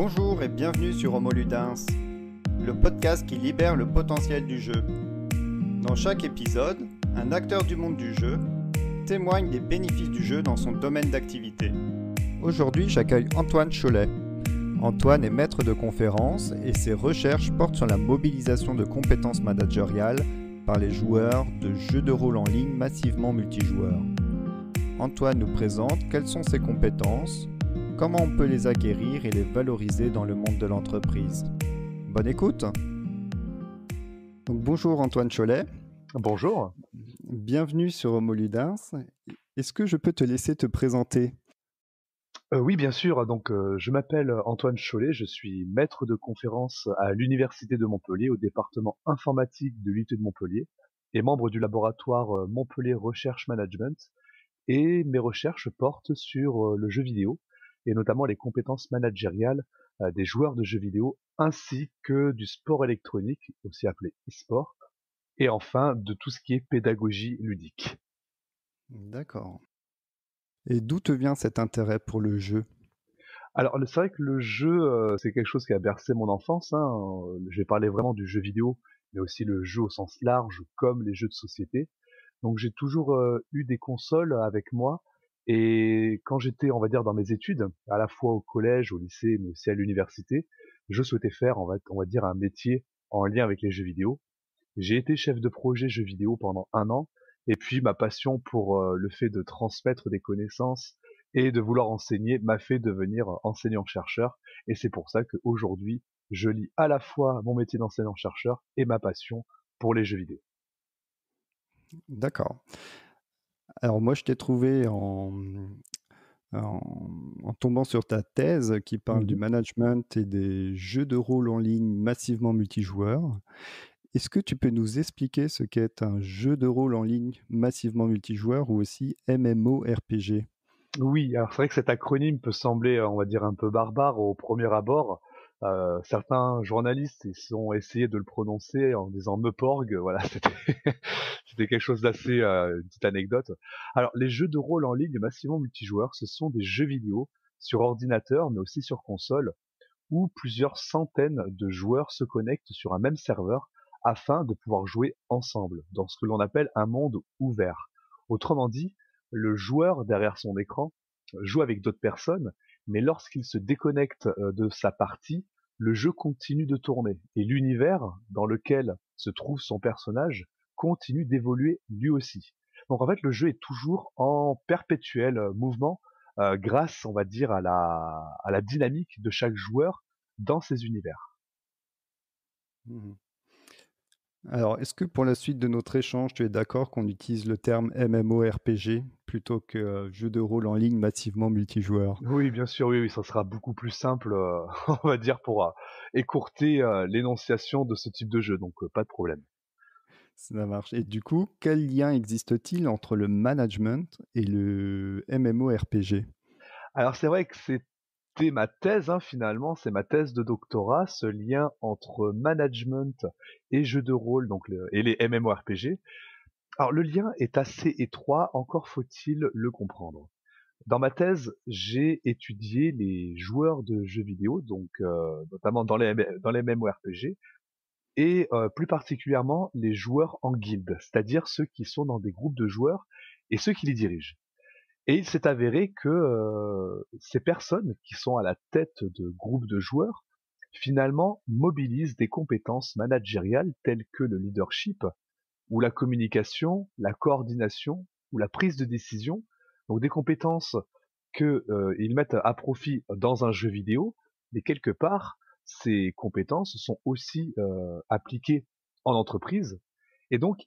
Bonjour et bienvenue sur Homo Ludens, le podcast qui libère le potentiel du jeu. Dans chaque épisode, un acteur du monde du jeu témoigne des bénéfices du jeu dans son domaine d'activité. Aujourd'hui, j'accueille Antoine Cholet. Antoine est maître de conférences et ses recherches portent sur la mobilisation de compétences managériales par les joueurs de jeux de rôle en ligne massivement multijoueurs. Antoine nous présente quelles sont ces compétences, comment on peut les acquérir et les valoriser dans le monde de l'entreprise. Bonne écoute. Donc, bonjour Antoine Cholet. Bonjour. Bienvenue sur Homo Ludens. Est-ce que je peux te laisser te présenter ? Oui, bien sûr. Donc, je m'appelle Antoine Cholet, je suis maître de conférences à l'Université de Montpellier, au département informatique de l'UT de Montpellier, et membre du laboratoire Montpellier Recherche Management. Et mes recherches portent sur le jeu vidéo, et notamment les compétences managériales des joueurs de jeux vidéo, ainsi que du sport électronique, aussi appelé e-sport, et enfin de tout ce qui est pédagogie ludique. D'accord. Et d'où te vient cet intérêt pour le jeu ? Alors, c'est vrai que le jeu, c'est quelque chose qui a bercé mon enfance, hein. Je vais parler vraiment du jeu vidéo, mais aussi le jeu au sens large, comme les jeux de société. Donc j'ai toujours eu des consoles avec moi, et quand j'étais, on va dire, dans mes études, à la fois au collège, au lycée, mais aussi à l'université, je souhaitais faire, on va dire, un métier en lien avec les jeux vidéo. J'ai été chef de projet jeux vidéo pendant 1 an, et puis ma passion pour le fait de transmettre des connaissances et de vouloir enseigner m'a fait devenir enseignant-chercheur, et c'est pour ça qu'aujourd'hui, je lie à la fois mon métier d'enseignant-chercheur et ma passion pour les jeux vidéo. D'accord. Alors moi, je t'ai trouvé en tombant sur ta thèse qui parle du Mmh. management et des jeux de rôle en ligne massivement multijoueurs. Est-ce que tu peux nous expliquer ce qu'est un jeu de rôle en ligne massivement multijoueur ou aussi MMORPG ? Oui, alors c'est vrai que cet acronyme peut sembler, on va dire, un peu barbare au premier abord. Certains journalistes ils ont essayé de le prononcer en disant Meuporg, voilà, c'était quelque chose d'assez, une petite anecdote. Alors les jeux de rôle en ligne massivement multijoueurs, ce sont des jeux vidéo sur ordinateur, mais aussi sur console, où plusieurs centaines de joueurs se connectent sur un même serveur afin de pouvoir jouer ensemble, dans ce que l'on appelle un monde ouvert. Autrement dit, le joueur derrière son écran joue avec d'autres personnes, mais lorsqu'il se déconnecte de sa partie, le jeu continue de tourner et l'univers dans lequel se trouve son personnage continue d'évoluer lui aussi. Donc en fait, le jeu est toujours en perpétuel mouvement grâce, on va dire, à la dynamique de chaque joueur dans ces univers. Mhm. Alors, est-ce que pour la suite de notre échange, tu es d'accord qu'on utilise le terme MMORPG plutôt que jeu de rôle en ligne massivement multijoueur ? Oui, bien sûr, oui, oui, ça sera beaucoup plus simple, on va dire, pour écourter l'énonciation de ce type de jeu, donc pas de problème. Ça marche. Et du coup, quel lien existe-t-il entre le management et le MMORPG ? Alors c'est vrai que c'était ma thèse, hein, finalement, c'est ma thèse de doctorat, ce lien entre management et jeux de rôle, donc et les MMORPG. Alors le lien est assez étroit, encore faut-il le comprendre. Dans ma thèse, j'ai étudié les joueurs de jeux vidéo, donc notamment dans les MMORPG, et plus particulièrement les joueurs en guilde, c'est-à-dire ceux qui sont dans des groupes de joueurs et ceux qui les dirigent. Et il s'est avéré que ces personnes qui sont à la tête de groupes de joueurs, finalement, mobilisent des compétences managériales telles que le leadership, ou la communication, la coordination, ou la prise de décision, donc des compétences que ils mettent à profit dans un jeu vidéo, mais quelque part, ces compétences sont aussi appliquées en entreprise. Et donc,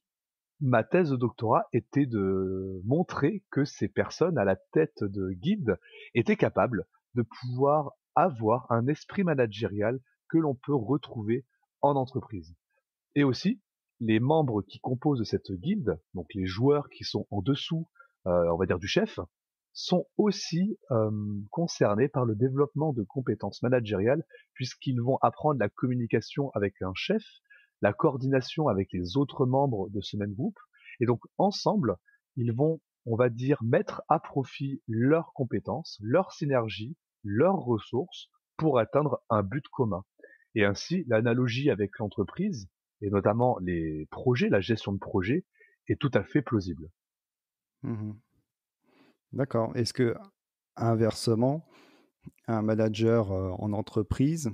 ma thèse de doctorat était de montrer que ces personnes à la tête de guides étaient capables de pouvoir avoir un esprit managérial que l'on peut retrouver en entreprise. Et aussi, les membres qui composent cette guilde, donc les joueurs qui sont en dessous, on va dire du chef, sont aussi concernés par le développement de compétences managériales, puisqu'ils vont apprendre la communication avec un chef, la coordination avec les autres membres de ce même groupe, et donc ensemble, ils vont, on va dire, mettre à profit leurs compétences, leur synergie, leurs ressources, pour atteindre un but commun. Et ainsi, l'analogie avec l'entreprise, et notamment les projets, la gestion de projet, est tout à fait plausible. Mmh. D'accord. Est-ce que, inversement, un manager, en entreprise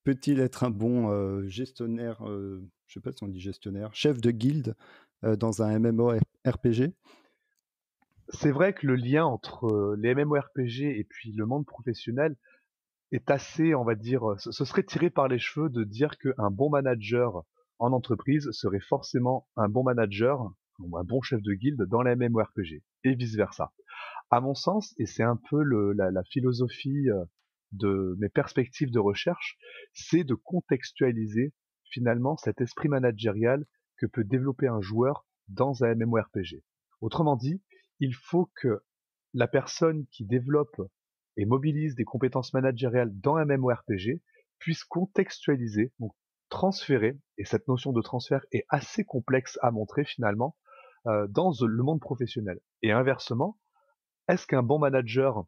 peut-il être un bon, gestionnaire, je sais pas si on dit gestionnaire, chef de guilde, dans un MMORPG? C'est vrai que le lien entre les MMORPG et puis le monde professionnel est assez, on va dire, ce serait tiré par les cheveux de dire qu'un bon manager en entreprise serait forcément un bon manager ou un bon chef de guilde dans les MMORPG et vice versa. À mon sens, et c'est un peu la philosophie de mes perspectives de recherche, c'est de contextualiser finalement cet esprit managérial que peut développer un joueur dans un MMORPG. Autrement dit, il faut que la personne qui développe et mobilise des compétences managériales dans un MMORPG puisse contextualiser, donc transférer, et cette notion de transfert est assez complexe à montrer finalement, dans le monde professionnel. Et inversement, est-ce qu'un bon manager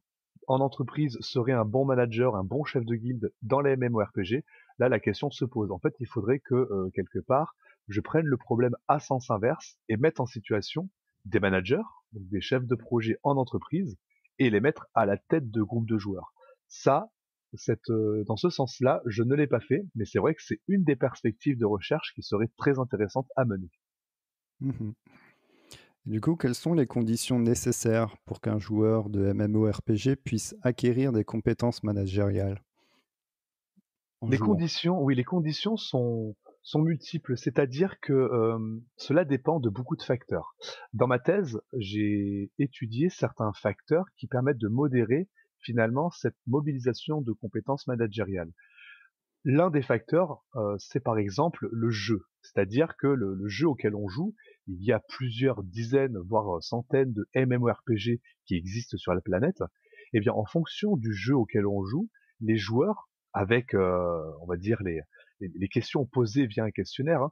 en entreprise serait un bon manager, un bon chef de guilde dans les MMORPG? Là, la question se pose. En fait, il faudrait que, quelque part, je prenne le problème à sens inverse et mette en situation des managers, donc des chefs de projet en entreprise, et les mettre à la tête de groupes de joueurs. Ça, dans ce sens-là, je ne l'ai pas fait, mais c'est vrai que c'est une des perspectives de recherche qui serait très intéressante à mener. Mmh. Du coup, quelles sont les conditions nécessaires pour qu'un joueur de MMORPG puisse acquérir des compétences managériales en Les jouant? conditions, oui, les conditions sont multiples, c'est-à-dire que cela dépend de beaucoup de facteurs. Dans ma thèse, j'ai étudié certains facteurs qui permettent de modérer finalement cette mobilisation de compétences managériales. L'un des facteurs, c'est par exemple le jeu, c'est-à-dire que le jeu auquel on joue, il y a plusieurs dizaines, voire centaines de MMORPG qui existent sur la planète. Et bien, en fonction du jeu auquel on joue, les joueurs, avec, on va dire, les questions posées via un questionnaire, hein,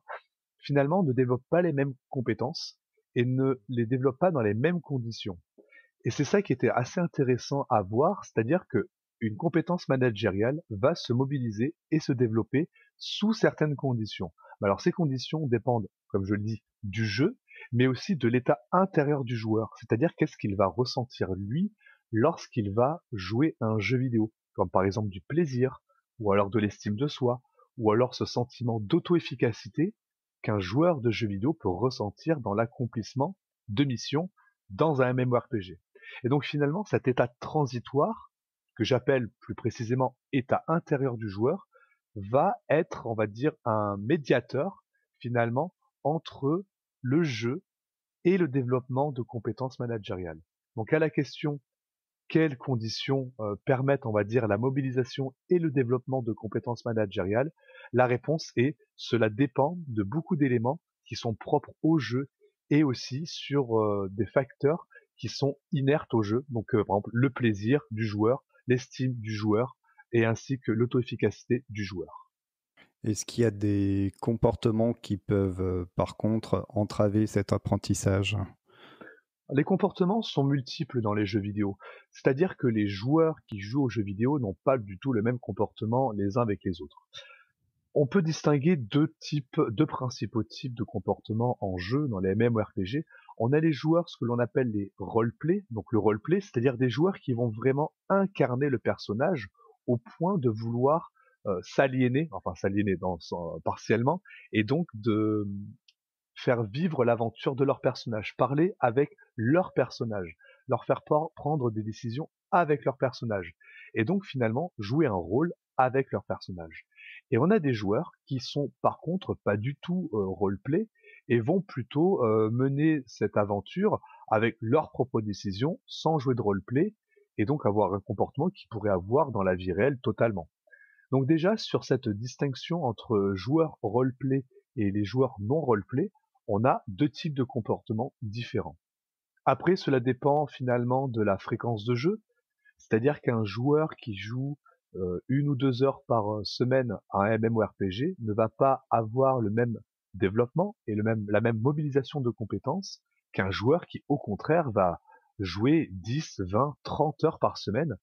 finalement, ne développent pas les mêmes compétences et ne les développent pas dans les mêmes conditions. Et c'est ça qui était assez intéressant à voir, c'est-à-dire que une compétence managériale va se mobiliser et se développer sous certaines conditions. Alors ces conditions dépendent, comme je le dis, du jeu, mais aussi de l'état intérieur du joueur, c'est-à-dire qu'est-ce qu'il va ressentir lui lorsqu'il va jouer à un jeu vidéo, comme par exemple du plaisir, ou alors de l'estime de soi, ou alors ce sentiment d'auto-efficacité qu'un joueur de jeu vidéo peut ressentir dans l'accomplissement de missions dans un MMORPG. Et donc finalement, cet état transitoire, que j'appelle plus précisément état intérieur du joueur, va être, on va dire, un médiateur finalement entre le jeu et le développement de compétences managériales. Donc à la question quelles conditions permettent, on va dire, la mobilisation et le développement de compétences managériales, la réponse est cela dépend de beaucoup d'éléments qui sont propres au jeu et aussi sur des facteurs qui sont inertes au jeu. Donc, par exemple, le plaisir du joueur, l'estime du joueur et ainsi que l'auto-efficacité du joueur. Est-ce qu'il y a des comportements qui peuvent, par contre, entraver cet apprentissage? Les comportements sont multiples dans les jeux vidéo. C'est-à-dire que les joueurs qui jouent aux jeux vidéo n'ont pas du tout le même comportement les uns avec les autres. On peut distinguer deux principaux types de comportements en jeu dans les MMORPG. On a les joueurs, ce que l'on appelle les roleplay. Donc le roleplay, c'est-à-dire des joueurs qui vont vraiment incarner le personnage au point de vouloir s'aliéner partiellement, et donc de faire vivre l'aventure de leur personnage, parler avec leur personnage, leur faire prendre des décisions avec leur personnage, et donc finalement jouer un rôle avec leur personnage. Et on a des joueurs qui sont par contre pas du tout roleplay et vont plutôt mener cette aventure avec leurs propres décisions sans jouer de roleplay et donc avoir un comportement qu'ils pourraient avoir dans la vie réelle totalement. Donc déjà, sur cette distinction entre joueurs roleplay et les joueurs non roleplay, on a deux types de comportements différents. Après, cela dépend finalement de la fréquence de jeu, c'est-à-dire qu'un joueur qui joue 1 ou 2 heures par semaine à un MMORPG ne va pas avoir le même développement et la même mobilisation de compétences qu'un joueur qui, au contraire, va jouer 10, 20, 30 heures par semaine,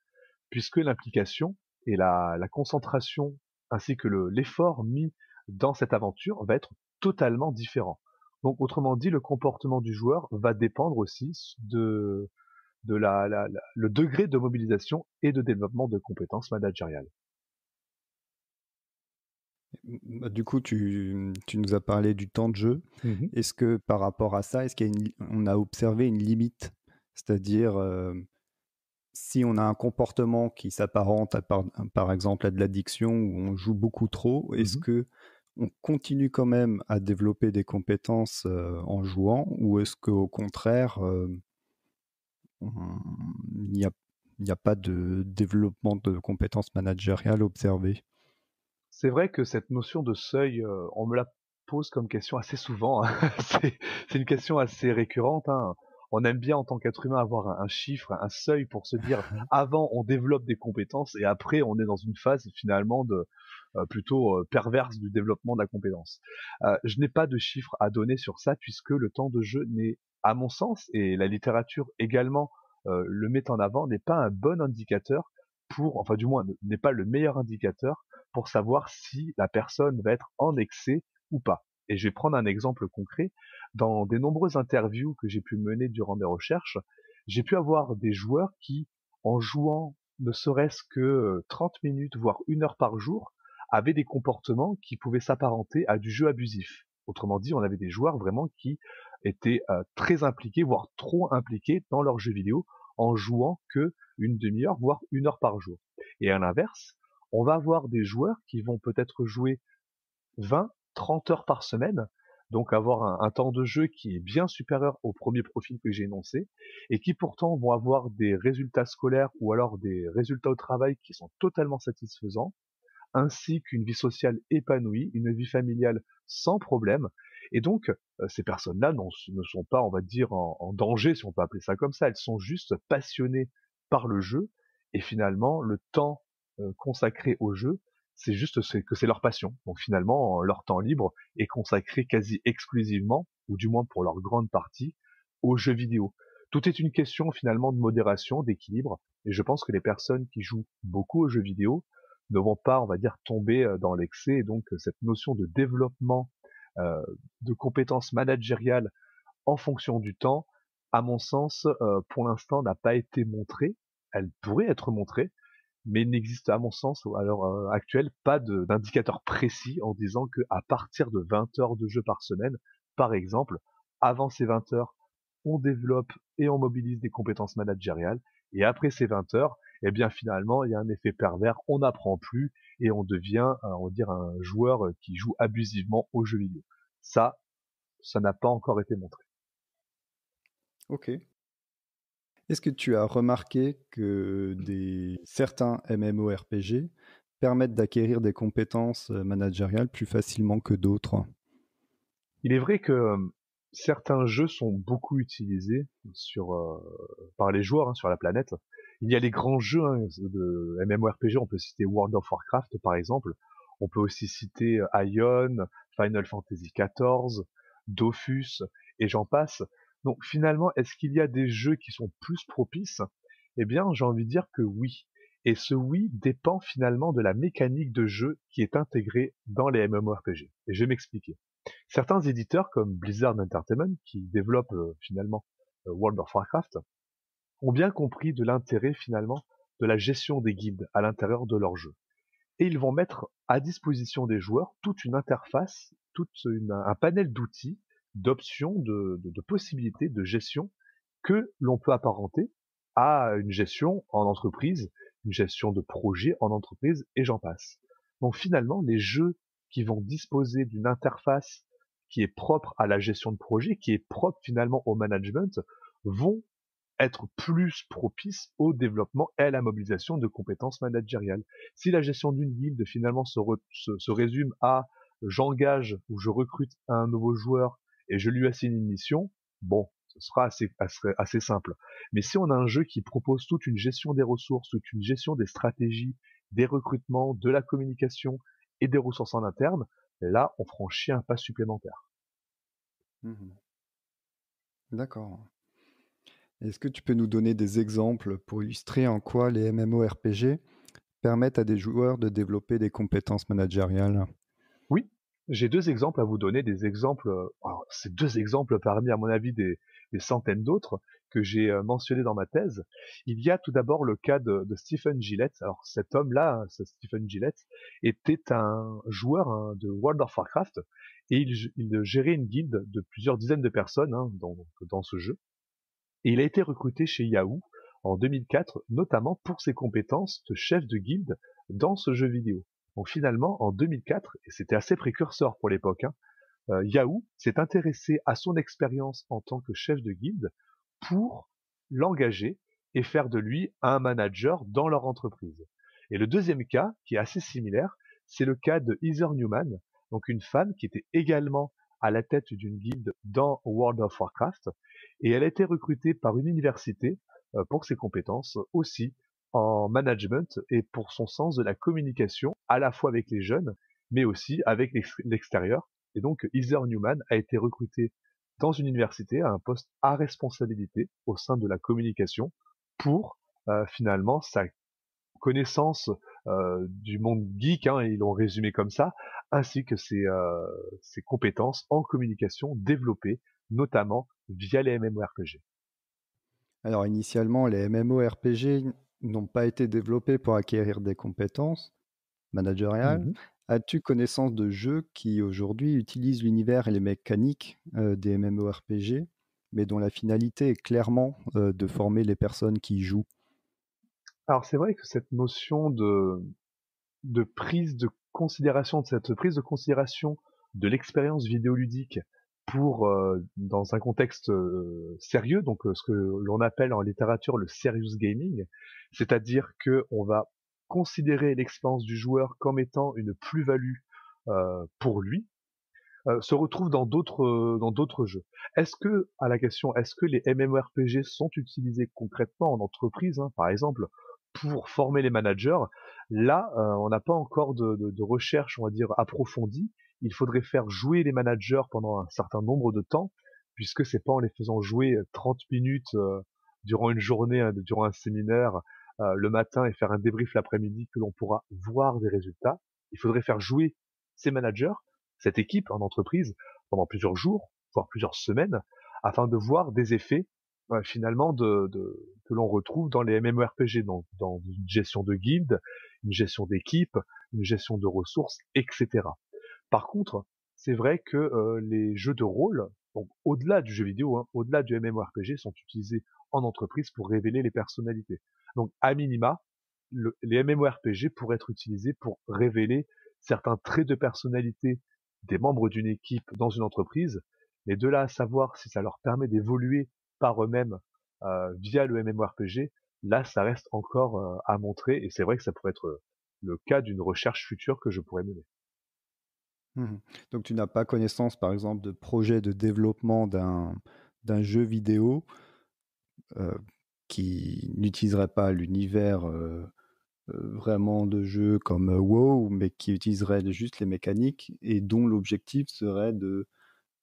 puisque l'implication et la concentration ainsi que l'effort mis dans cette aventure va être totalement différent. Donc autrement dit, le comportement du joueur va dépendre aussi de le degré de mobilisation et de développement de compétences managériales. Bah, du coup, tu nous as parlé du temps de jeu. Mmh. Est-ce que par rapport à ça, est-ce qu'il y a on a observé une limite? C'est-à-dire, si on a un comportement qui s'apparente à par exemple à de l'addiction où on joue beaucoup trop, est-ce Mmh. que on continue quand même à développer des compétences, en jouant ou est-ce qu'au contraire, on il n'y a il n'y a pas de développement de compétences managériales observé? C'est vrai que cette notion de seuil, on me la pose comme question assez souvent, hein. C'est une question assez récurrente, hein. On aime bien en tant qu'être humain avoir un chiffre, un seuil pour se dire: avant on développe des compétences et après on est dans une phase finalement de, plutôt, perverse du développement de la compétence. Je n'ai pas de chiffre à donner sur ça puisque le temps de jeu n'est, à mon sens, et la littérature également, le met en avant, n'est pas un bon indicateur pour, enfin du moins n'est pas le meilleur indicateur pour savoir si la personne va être en excès ou pas. Et je vais prendre un exemple concret. Dans des nombreuses interviews que j'ai pu mener durant mes recherches, j'ai pu avoir des joueurs qui, en jouant ne serait-ce que 30 minutes, voire 1 heure par jour, avaient des comportements qui pouvaient s'apparenter à du jeu abusif. Autrement dit, on avait des joueurs vraiment qui étaient très impliqués, voire trop impliqués dans leurs jeux vidéo, en jouant que une demi-heure, voire 1 heure par jour. Et à l'inverse, on va avoir des joueurs qui vont peut-être jouer 20, 30 heures par semaine, donc avoir un temps de jeu qui est bien supérieur au premier profil que j'ai énoncé, et qui pourtant vont avoir des résultats scolaires ou alors des résultats au travail qui sont totalement satisfaisants, ainsi qu'une vie sociale épanouie, une vie familiale sans problème. Et donc, ces personnes-là ne sont pas, on va dire, en danger, si on peut appeler ça comme ça. Elles sont juste passionnées par le jeu. Et finalement, le temps consacré au jeu, c'est leur passion. Donc finalement, leur temps libre est consacré quasi exclusivement, ou du moins pour leur grande partie, aux jeux vidéo. Tout est une question finalement de modération, d'équilibre. Et je pense que les personnes qui jouent beaucoup aux jeux vidéo ne vont pas, on va dire, tomber dans l'excès. Et donc, cette notion de développement euh, de compétences managériales en fonction du temps, à mon sens, pour l'instant, n'a pas été montrée. Elle pourrait être montrée, mais il n'existe, à mon sens, à l'heure actuelle, pas d'indicateur précis en disant que à partir de 20 heures de jeu par semaine, par exemple, avant ces 20 heures, on développe et on mobilise des compétences managériales, et après ces 20 heures, eh bien finalement, il y a un effet pervers, on n'apprend plus et on devient, on va dire, un joueur qui joue abusivement aux jeux vidéo. Ça n'a pas encore été montré. OK. Est-ce que tu as remarqué que certains MMORPG permettent d'acquérir des compétences, managériales plus facilement que d'autres? Il est vrai que certains jeux sont beaucoup utilisés par les joueurs, hein, sur la planète. Il y a les grands jeux, hein, de MMORPG, on peut citer World of Warcraft par exemple. On peut aussi citer Ion, Final Fantasy XIV, Dofus, et j'en passe. Donc finalement, est-ce qu'il y a des jeux qui sont plus propices? Eh bien, j'ai envie de dire que oui. Et ce oui dépend finalement de la mécanique de jeu qui est intégrée dans les MMORPG. Et je vais m'expliquer. Certains éditeurs comme Blizzard Entertainment, qui développent finalement World of Warcraft, ont bien compris de l'intérêt finalement de la gestion des guildes à l'intérieur de leur jeu. Et ils vont mettre à disposition des joueurs toute une interface, un panel d'outils, d'options, de possibilités de gestion que l'on peut apparenter à une gestion en entreprise, une gestion de projet en entreprise, et j'en passe. Donc finalement, les jeux qui vont disposer d'une interface qui est propre à la gestion de projet, qui est propre finalement au management, vont être plus propices au développement et à la mobilisation de compétences managériales. Si la gestion d'une guilde finalement se résume à j'engage ou je recrute un nouveau joueur et je lui assigne une mission, bon, ce sera assez simple. Mais si on a un jeu qui propose toute une gestion des ressources, toute une gestion des stratégies, des recrutements, de la communication et des ressources en interne, là, on franchit un pas supplémentaire. Mmh. D'accord. Est-ce que tu peux nous donner des exemples pour illustrer en quoi les MMORPG permettent à des joueurs de développer des compétences managériales? Oui, j'ai 2 exemples à vous donner, des exemples, alors c'est 2 exemples parmi à mon avis des centaines d'autres que j'ai, mentionnés dans ma thèse. Il y a tout d'abord le cas de Stephen Gillett. Alors cet homme-là, ce Stephen Gillett, était un joueur, hein, de World of Warcraft et il gérait une guilde de plusieurs dizaines de personnes, hein, dans ce jeu et il a été recruté chez Yahoo en 2004, notamment pour ses compétences de chef de guilde dans ce jeu vidéo. Donc finalement, en 2004, et c'était assez précurseur pour l'époque, hein, Yahoo s'est intéressé à son expérience en tant que chef de guilde pour l'engager et faire de lui un manager dans leur entreprise. Et le deuxième cas, qui est assez similaire, c'est le cas de Heather Newman, donc une femme qui était également à la tête d'une guilde dans World of Warcraft, et elle a été recrutée par une université pour ses compétences aussi en management et pour son sens de la communication, à la fois avec les jeunes, mais aussi avec l'extérieur. Et donc, Heather Newman a été recrutée dans une université à un poste à responsabilité au sein de la communication pour finalement sa connaissance du monde geek, hein, ils l'ont résumé comme ça, ainsi que ses compétences en communication développées notamment via les MMORPG. Alors initialement, les MMORPG n'ont pas été développés pour acquérir des compétences managériales. Mhm. As-tu connaissance de jeux qui aujourd'hui utilisent l'univers et les mécaniques des MMORPG, mais dont la finalité est clairement de former les personnes qui y jouent? Alors c'est vrai que cette notion de prise de considération, de cette prise de considération de l'expérience vidéoludique pour dans un contexte sérieux, donc ce que l'on appelle en littérature le serious gaming, c'est-à-dire que on va considérer l'expérience du joueur comme étant une plus-value pour lui, se retrouve dans d'autres jeux. Est-ce que à la question, est-ce que les MMORPG sont utilisés concrètement en entreprise, hein, par exemple, pour former les managers? Là, on n'a pas encore de recherche, on va dire, approfondie. Il faudrait faire jouer les managers pendant un certain nombre de temps, puisque c'est pas en les faisant jouer 30 minutes durant une journée, hein, durant un séminaire, le matin et faire un débrief l'après-midi que l'on pourra voir des résultats. Il faudrait faire jouer ces managers, cette équipe en entreprise, pendant plusieurs jours, voire plusieurs semaines, afin de voir des effets finalement que l'on retrouve dans les MMORPG, donc dans une gestion de guilde, une gestion d'équipe, une gestion de ressources, etc. Par contre, c'est vrai que les jeux de rôle, donc au-delà du jeu vidéo, hein, au-delà du MMORPG, sont utilisés en entreprise pour révéler les personnalités. Donc à minima, les MMORPG pourraient être utilisés pour révéler certains traits de personnalité des membres d'une équipe dans une entreprise, mais de là à savoir si ça leur permet d'évoluer par eux-mêmes via le MMORPG, là ça reste encore à montrer, et c'est vrai que ça pourrait être le cas d'une recherche future que je pourrais mener. Mmh. Donc tu n'as pas connaissance, par exemple, de projets de développement d'un jeu vidéo, heu, qui n'utiliserait pas l'univers, vraiment de jeux comme, WoW, mais qui utiliserait juste les mécaniques et dont l'objectif serait de,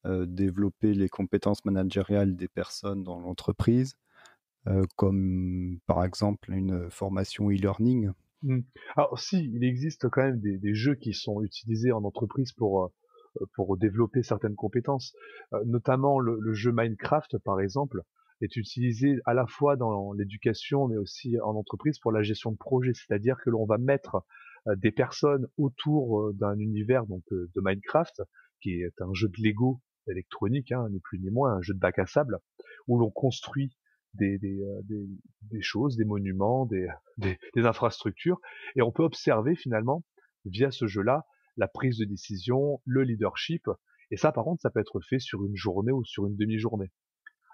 développer les compétences managériales des personnes dans l'entreprise, comme par exemple une formation e-learning? Mmh. Alors si, il existe quand même des jeux qui sont utilisés en entreprise pour développer certaines compétences. Notamment le jeu Minecraft, par exemple, est utilisé à la fois dans l'éducation, mais aussi en entreprise pour la gestion de projet. C'est-à-dire que l'on va mettre des personnes autour d'un univers donc de Minecraft, qui est un jeu de Lego électronique, hein, ni plus ni moins, un jeu de bac à sable, où l'on construit des choses, des monuments, des infrastructures, et on peut observer finalement via ce jeu-là la prise de décision, le leadership, et ça par contre ça peut être fait sur une journée ou sur une demi-journée.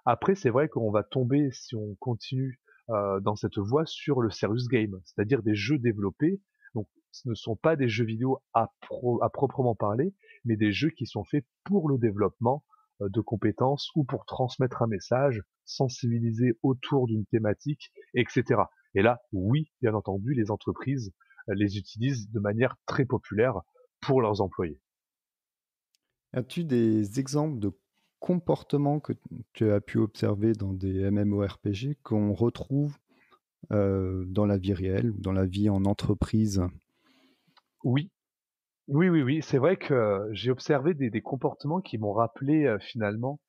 Après c'est vrai qu'on va tomber, si on continue dans cette voie, sur le serious game, c'est-à-dire des jeux développés, donc ce ne sont pas des jeux vidéo à proprement parler, mais des jeux qui sont faits pour le développement de compétences ou pour transmettre un message, sensibiliser autour d'une thématique, etc. Et là, oui, bien entendu, les entreprises les utilisent de manière très populaire pour leurs employés. As-tu des exemples de comportements que tu as pu observer dans des MMORPG qu'on retrouve dans la vie réelle ou dans la vie en entreprise? Oui, oui, c'est vrai que j'ai observé des comportements qui m'ont rappelé, finalement,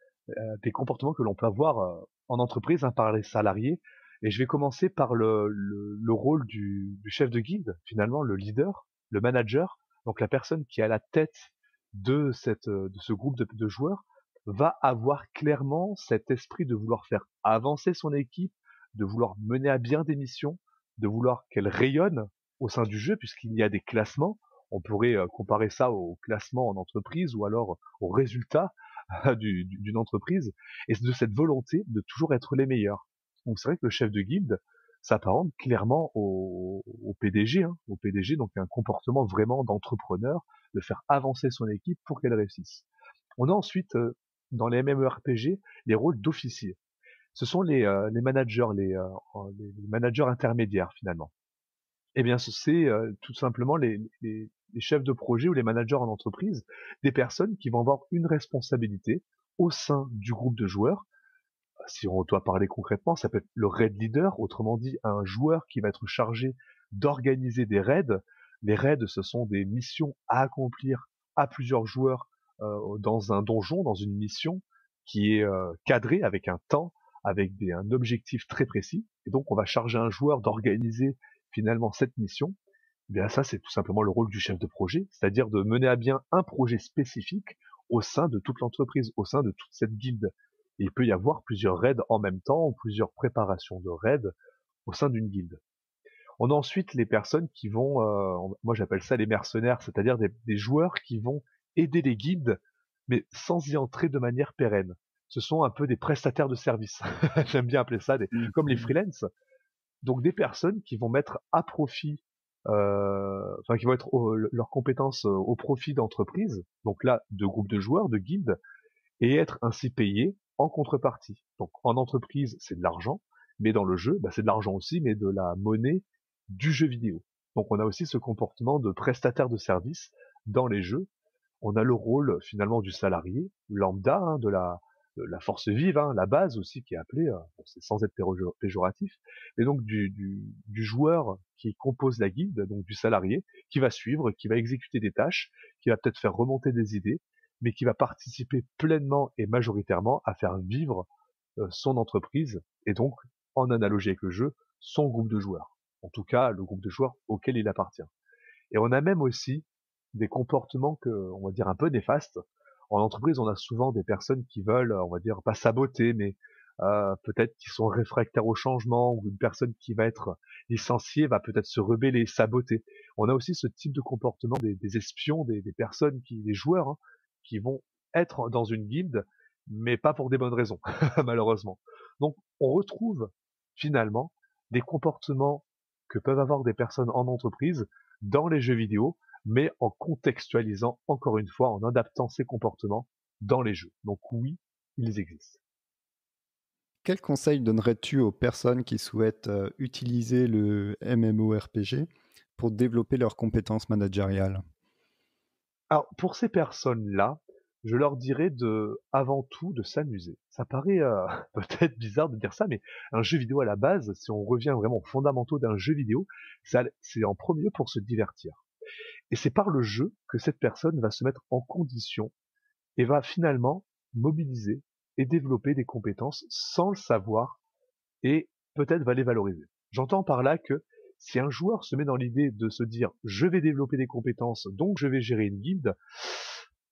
des comportements que l'on peut avoir, en entreprise, hein, par les salariés et je vais commencer par le rôle du chef de guilde, finalement, le leader, le manager, donc la personne qui est à la tête de ce groupe de joueurs, va avoir clairement cet esprit de vouloir faire avancer son équipe, de vouloir mener à bien des missions, de vouloir qu'elle rayonne au sein du jeu puisqu'il y a des classements. On pourrait, comparer ça au classement en entreprise ou alors aux résultats d'une entreprise et de cette volonté de toujours être les meilleurs. Donc c'est vrai que le chef de guilde s'apparente clairement au PDG, hein, au PDG, donc un comportement vraiment d'entrepreneur, de faire avancer son équipe pour qu'elle réussisse. On a ensuite, dans les MMORPG, les rôles d'officiers. Ce sont les managers, les managers intermédiaires finalement. Eh bien, c'est tout simplement les chefs de projet ou les managers en entreprise, des personnes qui vont avoir une responsabilité au sein du groupe de joueurs. Si on doit parler concrètement, ça peut être le raid leader, autrement dit un joueur qui va être chargé d'organiser des raids. Les raids, ce sont des missions à accomplir à plusieurs joueurs dans un donjon, dans une mission qui est cadrée avec un temps, avec un objectif très précis. Et donc, on va charger un joueur d'organiser finalement cette mission. Eh bien, ça, c'est tout simplement le rôle du chef de projet, c'est-à-dire de mener à bien un projet spécifique au sein de toute l'entreprise, au sein de toute cette guilde. Et il peut y avoir plusieurs raids en même temps, ou plusieurs préparations de raids au sein d'une guilde. On a ensuite les personnes qui vont, moi j'appelle ça les mercenaires, c'est-à-dire des joueurs qui vont aider les guildes, mais sans y entrer de manière pérenne. Ce sont un peu des prestataires de services. J'aime bien appeler ça comme les Mmh. freelance. Donc des personnes qui vont mettre à profit, enfin qui vont être leurs compétences au profit d'entreprises, donc là de groupes de joueurs, de guildes, et être ainsi payées en contrepartie. Donc en entreprise, c'est de l'argent, mais dans le jeu, bah, c'est de l'argent aussi, mais de la monnaie du jeu vidéo. Donc on a aussi ce comportement de prestataire de service dans les jeux. On a le rôle finalement du salarié lambda, hein, de la force vive, hein, la base aussi qui est appelée, bon, c'est sans être péjoratif, et donc du joueur qui compose la guilde, donc du salarié, qui va suivre, qui va exécuter des tâches, qui va peut-être faire remonter des idées, mais qui va participer pleinement et majoritairement à faire vivre son entreprise, et donc, en analogie avec le jeu, son groupe de joueurs. En tout cas, le groupe de joueurs auquel il appartient. Et on a même aussi des comportements on va dire un peu néfastes. En entreprise, on a souvent des personnes qui veulent, on va dire, pas saboter, mais peut-être qui sont réfractaires au changement, ou une personne qui va être licenciée va peut-être se rebeller, saboter. On a aussi ce type de comportement des espions, des personnes des joueurs, hein, qui vont être dans une guilde, mais pas pour des bonnes raisons, malheureusement. Donc, on retrouve finalement des comportements que peuvent avoir des personnes en entreprise dans les jeux vidéo, mais en contextualisant, encore une fois, en adaptant ces comportements dans les jeux. Donc oui, ils existent. Quel conseil donnerais-tu aux personnes qui souhaitent utiliser le MMORPG pour développer leurs compétences managériales? Alors pour ces personnes-là, je leur dirais avant tout, de s'amuser. Ça paraît peut-être bizarre de dire ça, mais un jeu vidéo à la base, si on revient vraiment aux fondamentaux d'un jeu vidéo, c'est en premier lieu pour se divertir. Et c'est par le jeu que cette personne va se mettre en condition et va finalement mobiliser et développer des compétences sans le savoir et peut-être va les valoriser. J'entends par là que si un joueur se met dans l'idée de se dire je vais développer des compétences, donc je vais gérer une guilde,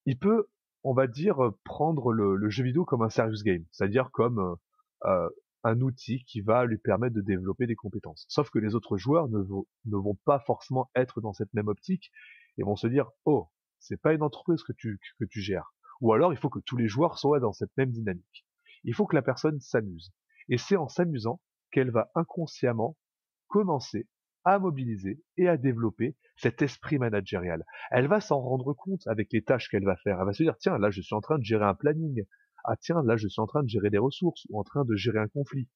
il peut, on va dire, prendre le jeu vidéo comme un serious game, c'est-à-dire comme un outil qui va lui permettre de développer des compétences. Sauf que les autres joueurs ne vont pas forcément être dans cette même optique et vont se dire oh, c'est pas une entreprise que tu gères. Ou alors il faut que tous les joueurs soient dans cette même dynamique. Il faut que la personne s'amuse. Et c'est en s'amusant qu'elle va inconsciemment commencer à mobiliser et à développer cet esprit managérial. Elle va s'en rendre compte avec les tâches qu'elle va faire. Elle va se dire, tiens, là, je suis en train de gérer un planning. Ah, tiens, là, je suis en train de gérer des ressources ou en train de gérer un conflit.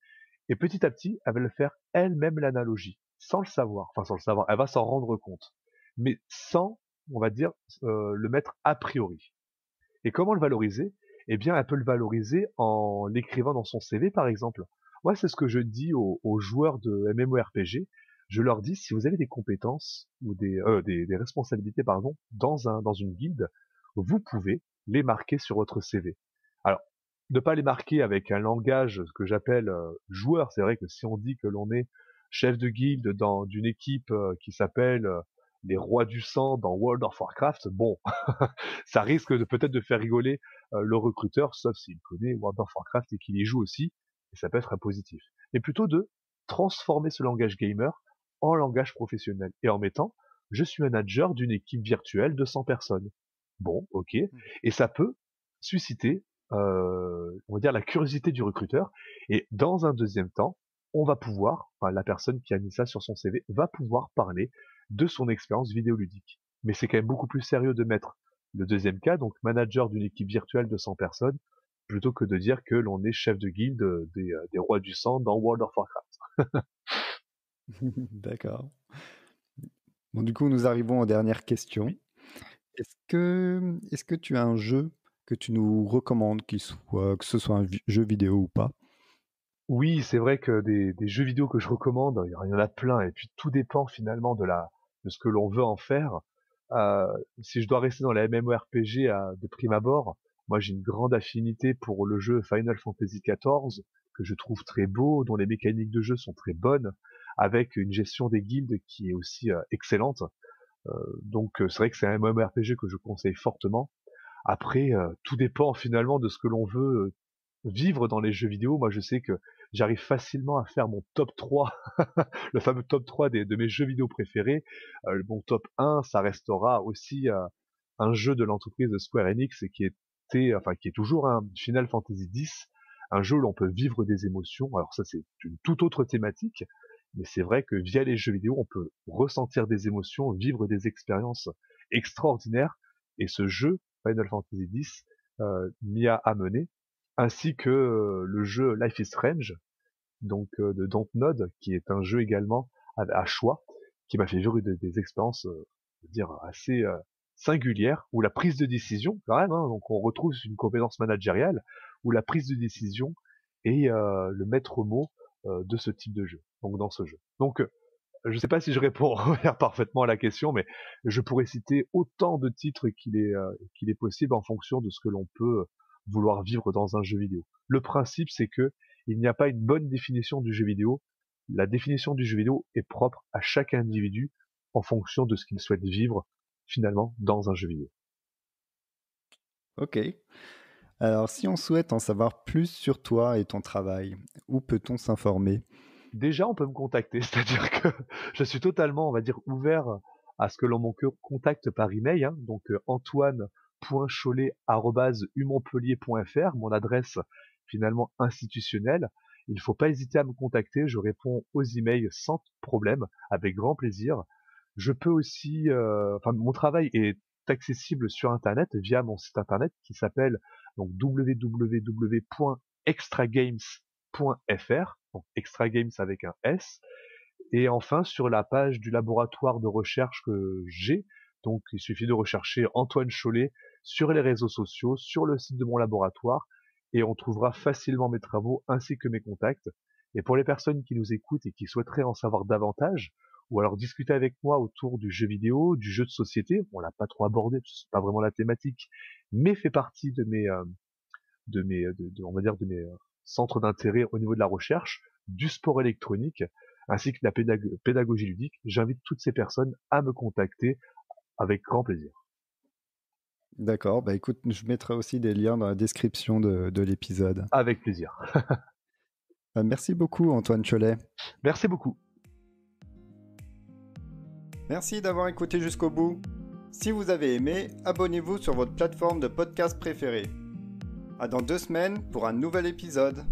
Et petit à petit, elle va le faire elle-même l'analogie, sans le savoir. Enfin, sans le savoir, elle va s'en rendre compte. Mais sans, on va dire, le mettre a priori. Et comment le valoriser? Eh bien, elle peut le valoriser en l'écrivant dans son CV, par exemple. Moi, c'est ce que je dis aux joueurs de MMORPG. Je leur dis, si vous avez des compétences ou des responsabilités, pardon, dans une guilde, vous pouvez les marquer sur votre CV. Alors, ne pas les marquer avec un langage que j'appelle joueur. C'est vrai que si on dit que l'on est chef de guilde d'une équipe qui s'appelle les Rois du Sang dans World of Warcraft, bon, ça risque de peut-être de faire rigoler le recruteur, sauf s'il connaît World of Warcraft et qu'il y joue aussi, et ça peut être un positif. Mais plutôt de transformer ce langage gamer en langage professionnel, et en mettant « je suis manager d'une équipe virtuelle de 100 personnes ». Bon, ok, et ça peut susciter, on va dire, la curiosité du recruteur, et dans un deuxième temps, on va pouvoir, enfin, la personne qui a mis ça sur son CV va pouvoir parler de son expérience vidéoludique. Mais c'est quand même beaucoup plus sérieux de mettre le deuxième cas, donc manager d'une équipe virtuelle de 100 personnes, plutôt que de dire que l'on est chef de guilde des Rois du Sang dans World of Warcraft. D'accord. Bon, du coup, nous arrivons aux dernières questions. Oui. Est-ce que tu as un jeu que tu nous recommandes, que ce soit un jeu vidéo ou pas? Oui, c'est vrai que des jeux vidéo que je recommande, il y en a plein, et puis tout dépend finalement de ce que l'on veut en faire. Si je dois rester dans la MMORPG de prime abord, moi j'ai une grande affinité pour le jeu Final Fantasy XIV, que je trouve très beau, dont les mécaniques de jeu sont très bonnes, avec une gestion des guildes qui est aussi excellente. Donc c'est vrai que c'est un MMORPG que je conseille fortement. Après, tout dépend finalement de ce que l'on veut vivre dans les jeux vidéo. Moi je sais que j'arrive facilement à faire mon top 3, le fameux top 3 de mes jeux vidéo préférés. Mon top 1, ça restera aussi un jeu de l'entreprise de Square Enix et qui est toujours un Final Fantasy X, un jeu où l'on peut vivre des émotions. Alors ça, c'est une toute autre thématique, mais c'est vrai que via les jeux vidéo, on peut ressentir des émotions, vivre des expériences extraordinaires. Et ce jeu, Final Fantasy X, m'y a amené, ainsi que le jeu Life is Strange, donc de Dontnod, qui est un jeu également à choix, qui m'a fait vivre des expériences, je veux dire, assez singulières, où la prise de décision, quand même, hein, donc on retrouve une compétence managériale, où la prise de décision est le maître mot de ce type de jeu, donc dans ce jeu. Donc je ne sais pas si je réponds parfaitement à la question, mais je pourrais citer autant de titres qu'il est possible en fonction de ce que l'on peut vouloir vivre dans un jeu vidéo. Le principe, c'est que il n'y a pas une bonne définition du jeu vidéo. La définition du jeu vidéo est propre à chaque individu en fonction de ce qu'il souhaite vivre finalement dans un jeu vidéo. Ok. Alors, si on souhaite en savoir plus sur toi et ton travail, où peut-on s'informer? Déjà, on peut me contacter, c'est-à-dire que je suis totalement, on va dire, ouvert à ce que l'on me contacte par email, hein, donc antoine.cholet@umontpellier.fr, mon adresse finalement institutionnelle. Il ne faut pas hésiter à me contacter, je réponds aux emails sans problème, avec grand plaisir. Je peux aussi, mon travail est accessible sur Internet via mon site Internet qui s'appelle donc www.extragames.fr, donc Extra Games avec un S. Et enfin, sur la page du laboratoire de recherche que j'ai, donc il suffit de rechercher Antoine Cholet sur les réseaux sociaux, sur le site de mon laboratoire, et on trouvera facilement mes travaux ainsi que mes contacts. Et pour les personnes qui nous écoutent et qui souhaiteraient en savoir davantage, ou alors discuter avec moi autour du jeu vidéo, du jeu de société, on l'a pas trop abordé, parce que c'est pas vraiment la thématique, mais fait partie de mes on va dire de mes centres d'intérêt au niveau de la recherche, du sport électronique, ainsi que de la pédagogie ludique. J'invite toutes ces personnes à me contacter avec grand plaisir. D'accord, bah écoute, je mettrai aussi des liens dans la description de l'épisode. Avec plaisir. Merci beaucoup, Antoine Cholet. Merci beaucoup. Merci d'avoir écouté jusqu'au bout. Si vous avez aimé, abonnez-vous sur votre plateforme de podcast préférée. À dans 2 semaines pour un nouvel épisode.